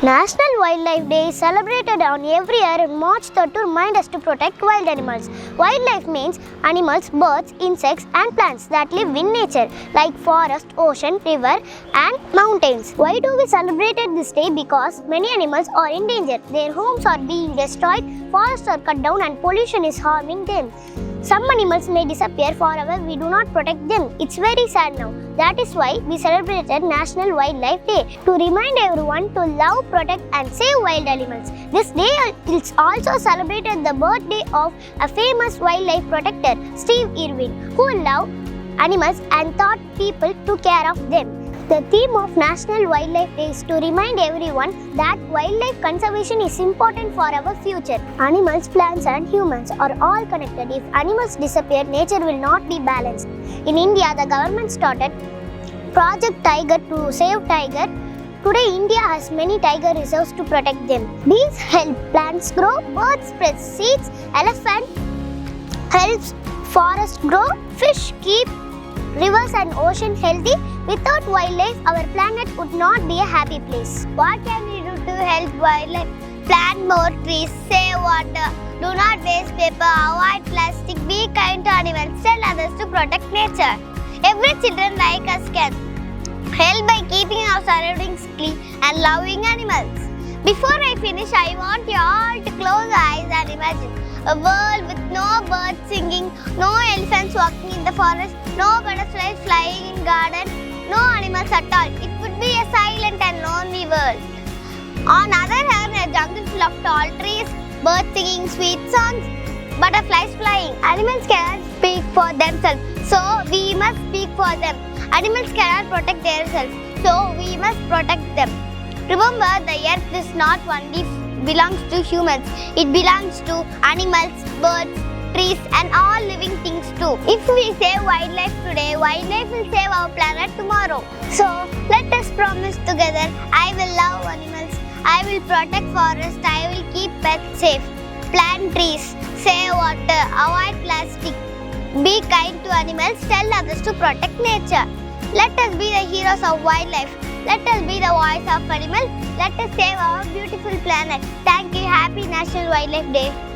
National Wildlife Day is celebrated on every year on March 3rd to remind us to protect wild animals. Wildlife means animals, birds, insects and plants that live in nature like forest, ocean, river and mountains. Why do we celebrate this day? Because many animals are in danger. Their homes are being destroyed, forests are cut down and pollution is harming them. Some animals may disappear forever, we do not protect them. It's very sad now. That is why we celebrated National Wildlife Day, to remind everyone to love, protect and save wild animals. This day is also celebrated the birthday of a famous wildlife protector, Steve Irwin, who loved animals and taught people to care of them. The theme of National Wildlife Day is to remind everyone that wildlife conservation is important for our future. Animals, plants and humans are all connected. If animals disappear, nature will not be balanced. In India, the government started Project Tiger to save tiger. Today, India has many tiger reserves to protect them. Bees help plants grow, birds spread seeds, elephant helps forests grow, fish keep rivers and ocean healthy. Without wildlife, our planet would not be a happy place. What can we do to help wildlife? Plant more trees, save water, do not waste paper, avoid plastic, be kind to animals, tell others to protect nature. Every children like us can help by keeping our surroundings clean and loving animals. Before I finish, I want you all to close your eyes and imagine a world with no birds singing, no elephants walking in the forest, no butterflies flying in garden, no animals at all. It would be a silent and lonely world. On other hand, a jungle full of tall trees, birds singing sweet songs, butterflies flying. Animals cannot speak for themselves, so we must speak for them. Animals cannot protect themselves, so we must protect them. Remember, the earth is not only belongs to humans, it belongs to animals, birds, trees and all living things too. If we save wildlife today, wildlife will save our planet tomorrow. So, let us promise together, I will love animals, I will protect forests, I will keep pets safe, plant trees, save water, avoid plastic, be kind to animals, tell others to protect nature. Let us be the heroes of wildlife. Let us be the voice of animals. Let us save our beautiful planet. Thank you. Happy National Wildlife Day.